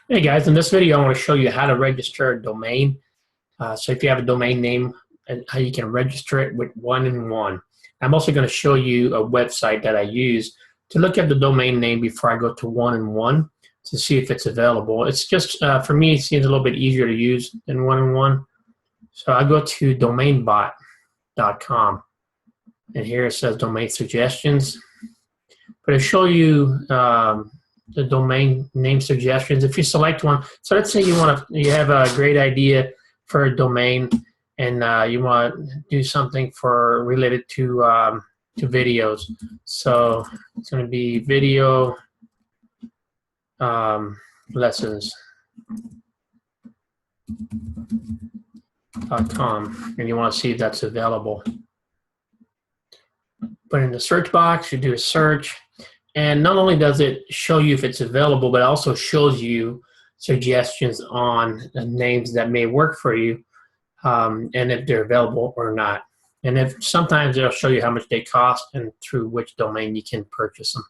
Hey guys, in this video I want to show you how to register a domain. So if you have a domain name and how you can register it with one-in-one. I'm also going to show you a website that I use to look at the domain name before I go to one-in-one to see if it's available. It's just, for me, it seems a little bit easier to use than one-in-one. So I go to domainbot.com and here it says domain suggestions. But I'll show you the domain name suggestions. If you select one, so let's say you have a great idea for a domain and you want to do something related to videos. So it's going to be video lessons.com, and you want to see if that's available. Put in the search box, you do a search. And not only does it show you if it's available, but it also shows you suggestions on names that may work for you and if they're available or not. And if sometimes it'll show you how much they cost and through which domain you can purchase them.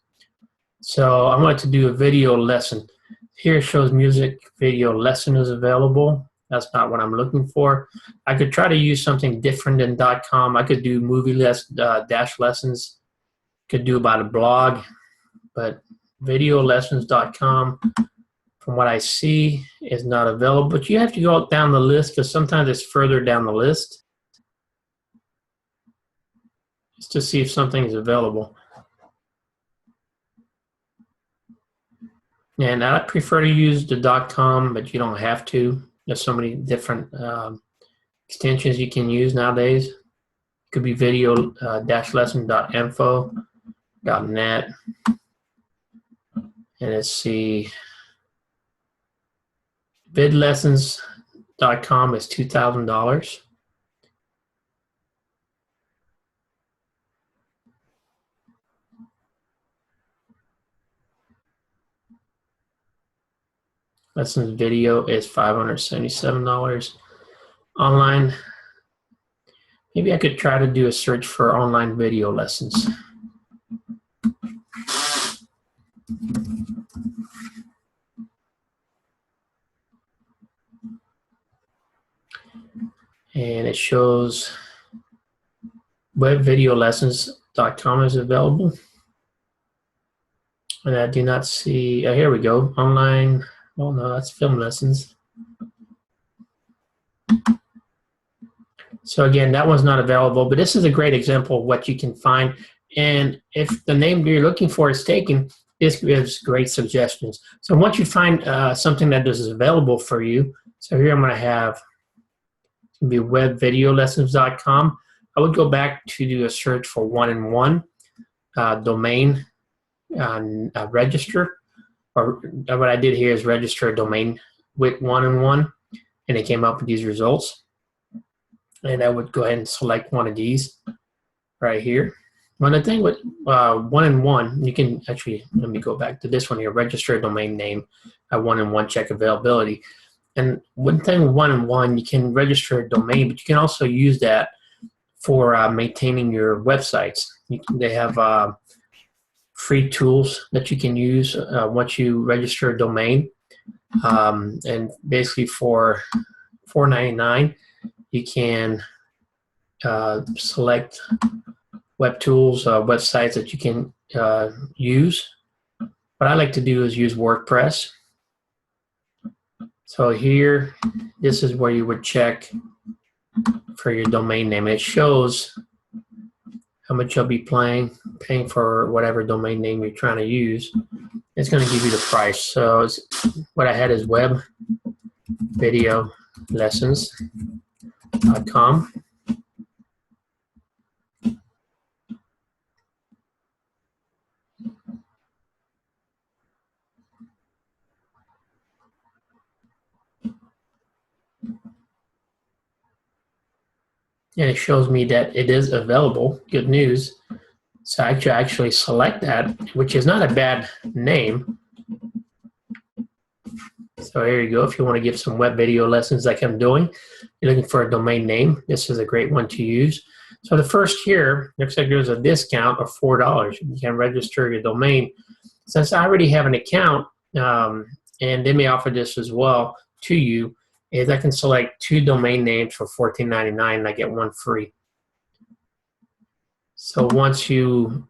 So I wanted to do a video lesson. Here it shows music video lesson is available. That's not what I'm looking for. I could try to use something different than .com. I could do movie dash lessons. Could do about a blog. But videolessons.com, from what I see, is not available. But you have to go down the list because sometimes it's further down the list just to see if something is available. And I prefer to use the .com, but you don't have to. There's so many different extensions you can use nowadays. It could be video-lesson.info, .net. And let's see, vidlessons.com is $2,000. Lessons video is $577. Online, maybe I could try to do a search for online video lessons. And it shows webvideolessons.com is available. And I do not see, here we go, online, oh no, that's film lessons. So again, that one's not available, but this is a great example of what you can find. And if the name you're looking for is taken, this gives great suggestions. So once you find something that is available for you, so here I'm going to have be webvideolessons.com. I would go back to do a search for one-in-one domain register, or what I did here is register a domain with one-in-one, and it came up with these results. And I would go ahead and select one of these right here. One the thing with one-in-one, you can actually, let me go back to this one here, register a domain name at one-in-one, check availability. And one thing with one-in-one, you can register a domain, but you can also use that for maintaining your websites. They have free tools that you can use once you register a domain. And basically for $4.99, you can select web tools, websites that you can use. What I like to do is use WordPress. So here, this is where you would check for your domain name. It shows how much you'll be paying for whatever domain name you're trying to use. It's going to give you the price. So what I had is webvideolessons.com. And it shows me that it is available. Good news. So I actually select that, which is not a bad name. So here you go. If you want to give some web video lessons like I'm doing, you're looking for a domain name, this is a great one to use. So the first here, looks like there's a discount of $4. You can register your domain. Since I already have an account, and they may offer this as well to you, is I can select 2 domain names for $14.99 and I get 1 free. So once you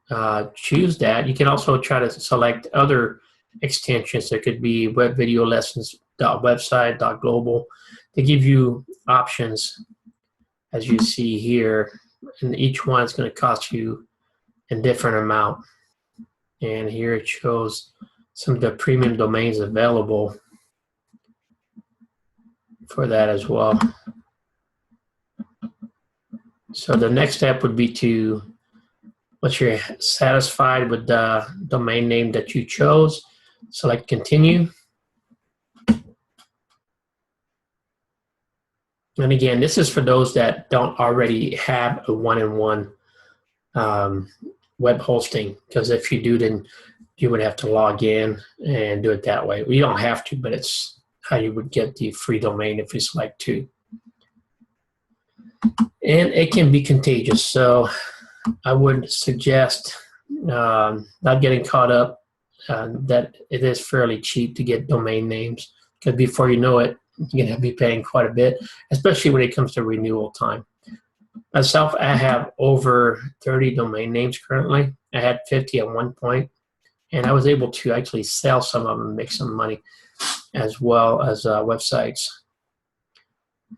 choose that, you can also try to select other extensions. There could be webvideolessons.website.global. They give you options, as you see here, and each one is going to cost you a different amount. And here it shows some of the premium domains available for that as well. So the next step would be to, once you're satisfied with the domain name that you chose, select continue. And again, this is for those that don't already have a one-in-one web hosting, because if you do, then you would have to log in and do it that way. Well, you don't have to, but it's how you would get the free domain if you select 2. And it can be contagious, so I would suggest not getting caught up that it is fairly cheap to get domain names, because before you know it, you're going to be paying quite a bit, especially when it comes to renewal time. Myself, I have over 30 domain names currently. I had 50 at one point, and I was able to actually sell some of them and make some money, as well as websites.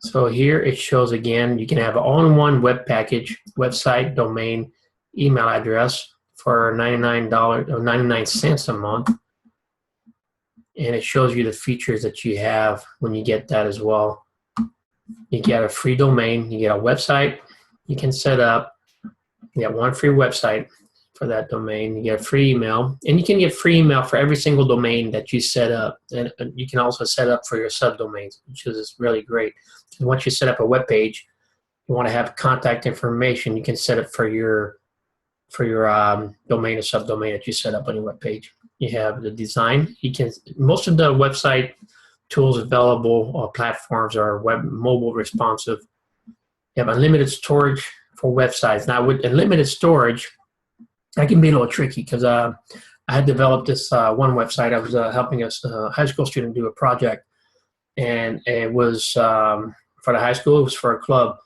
So here it shows again, you can have an all-in-one web package, website, domain, email address for $99 or 99 cents a month. And it shows you the features that you have when you get that as well. You get a free domain, you get a website you can set up, you get 1 free website for that domain, you get a free email, and you can get free email for every single domain that you set up. And you can also set up for your subdomains, which is really great. Because once you set up a web page, you want to have contact information, you can set it for your domain or subdomain that you set up on your web page. You have the design. You can, most of the website tools available or platforms are web mobile responsive. You have unlimited storage for websites. Now with unlimited storage, that can be a little tricky, because I had developed this one website. I was helping a high school student do a project, and it was for the high school. It was for a club,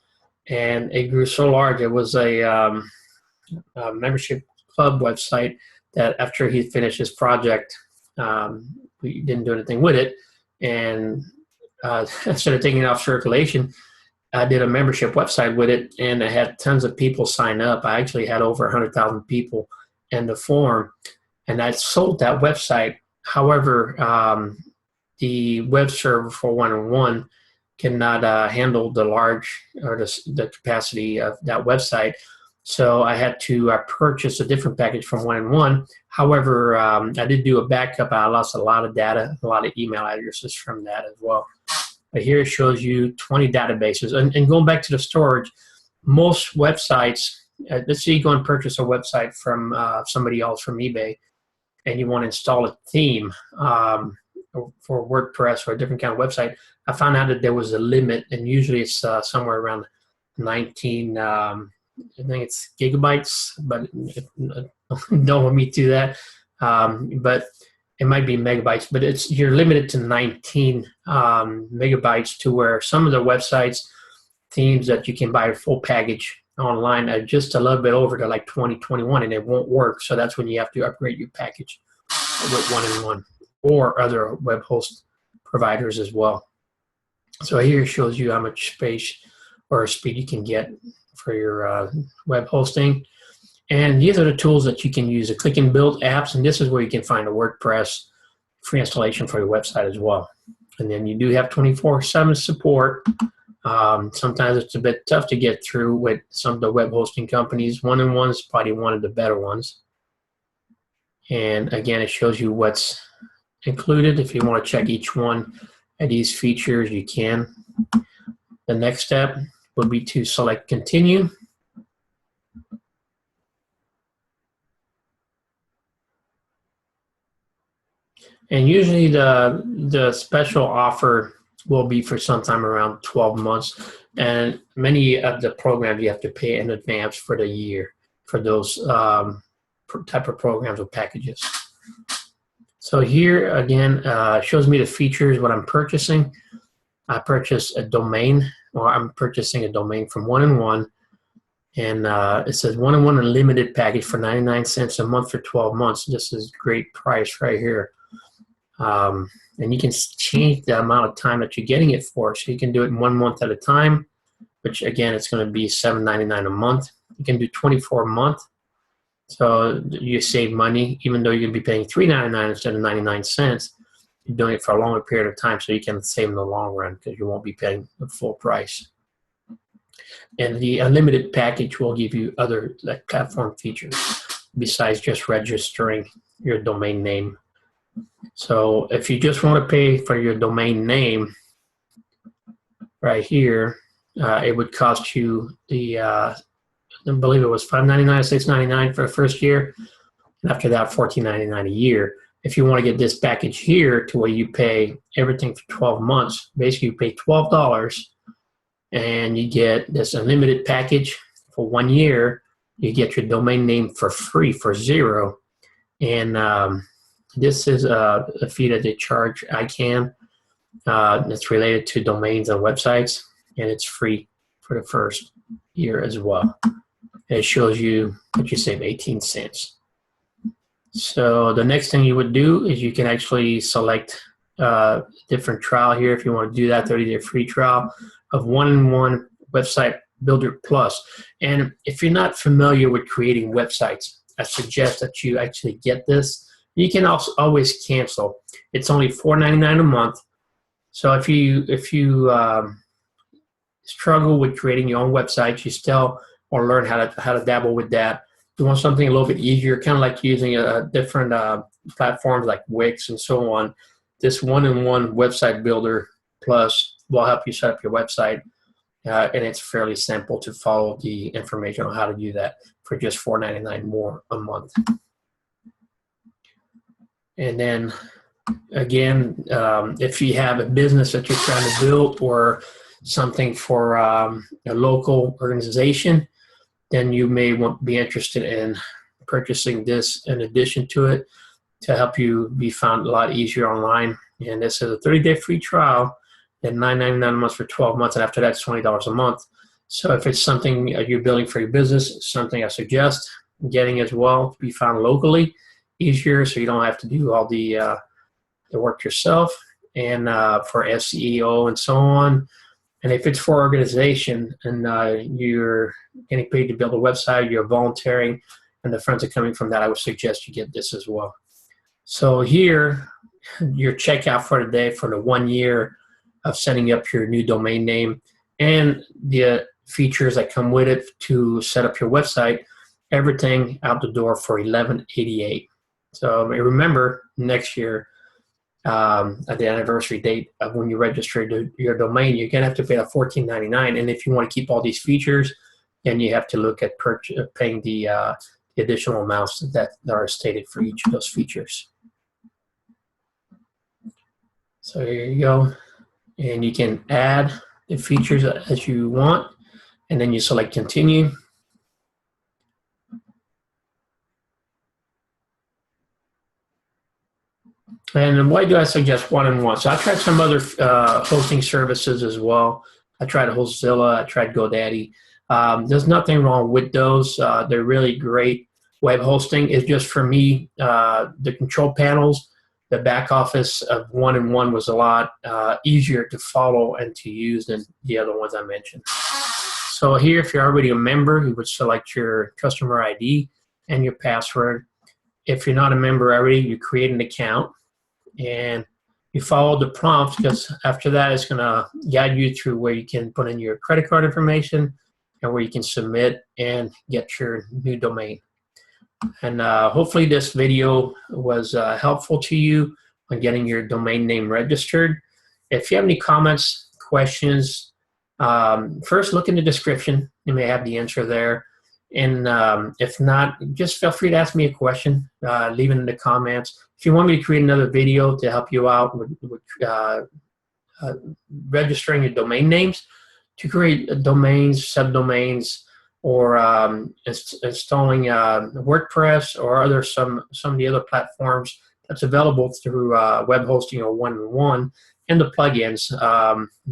and it grew so large. It was a membership club website that after he finished his project, we didn't do anything with it, and instead of taking it off circulation, I did a membership website with it, and I had tons of people sign up. I actually had over 100,000 people in the forum, and I sold that website. However, the web server for one-on-one cannot handle the large or the capacity of that website. So I had to purchase a different package from one-on-one. However, I did do a backup. I lost a lot of data, a lot of email addresses from that as well. But here it shows you 20 databases. And going back to the storage, most websites, let's say you go and purchase a website from somebody else from eBay, and you want to install a theme for WordPress or a different kind of website. I found out that there was a limit, and usually it's somewhere around 19, I think it's gigabytes, but don't want me to do that. But it might be megabytes, but you're limited to 19 megabytes, to where some of the websites, themes that you can buy a full package online are just a little bit over to like 20, 21, and it won't work. So that's when you have to upgrade your package with one-in-one or other web host providers as well. So here it shows you how much space or speed you can get for your web hosting. And these are the tools that you can use, the click and build apps, and this is where you can find a WordPress free installation for your website as well. And then you do have 24/7 support. Sometimes it's a bit tough to get through with some of the web hosting companies. One-in-one is probably one of the better ones. And again, it shows you what's included. If you want to check each one of these features, you can. The next step would be to select continue. And usually the special offer will be for sometime around 12 months. And many of the programs you have to pay in advance for the year for those type of programs or packages. So here again, shows me the features, what I'm purchasing. I purchased a domain, or I'm purchasing a domain from 1&1, and it says 1&1 Unlimited package for 99 cents a month for 12 months. This is a great price right here. And you can change the amount of time that you're getting it for. So you can do it in 1 month at a time, which again, it's going to be $7.99 a month. You can do 24 a month. So you save money, even though you're going to be paying $3.99 instead of 99 cents. You're doing it for a longer period of time, so you can save in the long run because you won't be paying the full price. And the unlimited package will give you other like platform features besides just registering your domain name. So if you just want to pay for your domain name right here, it would cost you the I believe it was $5.99, $6.99 for the first year, and after that $14.99 a year. If you want to get this package here to where you pay everything for 12 months, basically you pay $12 and you get this unlimited package for 1 year. You get your domain name for free for $0. And this is a fee that they charge ICANN. It's related to domains and websites, and it's free for the first year as well. And it shows you that you save 18 cents. So the next thing you would do is you can actually select a different trial here if you want to do that 30-day free trial of 1&1 Website Builder Plus. And if you're not familiar with creating websites, I suggest that you actually get this. You can also always cancel. It's only $4.99 a month. So if you struggle with creating your own website, you still want to learn how to dabble with that. You want something a little bit easier, kind of like using a different platforms like Wix and so on. This 1&1 Website Builder Plus will help you set up your website, and it's fairly simple to follow the information on how to do that for just $4.99 more a month. And then again, if you have a business that you're trying to build or something for a local organization, then you may be interested in purchasing this in addition to it to help you be found a lot easier online. And this is a 30-day free trial at $9.99 a month for 12 months, and after that, it's $20 a month. So if it's something you're building for your business, something I suggest getting as well to be found locally, easier, so you don't have to do all the work yourself, and for SEO and so on. And if it's for organization and you're getting paid to build a website, you're volunteering, and the funds are coming from that, I would suggest you get this as well. So here, your checkout for today for the 1 year of setting up your new domain name and the features that come with it to set up your website, everything out the door for $11.88. So remember, next year, at the anniversary date of when you register your domain, you're going to have to pay that $14.99. And if you want to keep all these features, then you have to look at paying the additional amounts that are stated for each of those features. So here you go. And you can add the features as you want, and then you select continue. And why do I suggest 1&1? So I tried some other hosting services as well. I tried Hostzilla, I tried GoDaddy. There's nothing wrong with those. They're really great. Web hosting is just, for me, the control panels, the back office of 1&1 was a lot easier to follow and to use than the other ones I mentioned. So here, if you're already a member, you would select your customer ID and your password. If you're not a member already, you create an account. And you follow the prompts, because after that it's going to guide you through where you can put in your credit card information and where you can submit and get your new domain. And hopefully this video was helpful to you on getting your domain name registered. If you have any comments, questions, first look in the description. You may have the answer there. And if not, just feel free to ask me a question, leave it in the comments. If you want me to create another video to help you out with registering your domain names, to create domains, subdomains, or installing WordPress or some of the other platforms that's available through web hosting or one-on-one and the plugins.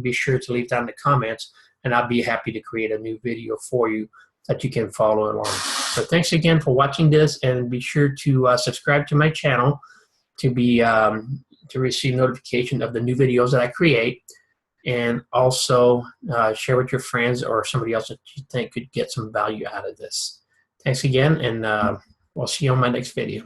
Be sure to leave down in the comments, and I'll be happy to create a new video for you that you can follow along. So thanks again for watching this, and be sure to subscribe to my channel to be to receive notification of the new videos that I create, and also share with your friends or somebody else that you think could get some value out of this. Thanks again, and we'll see you on my next video.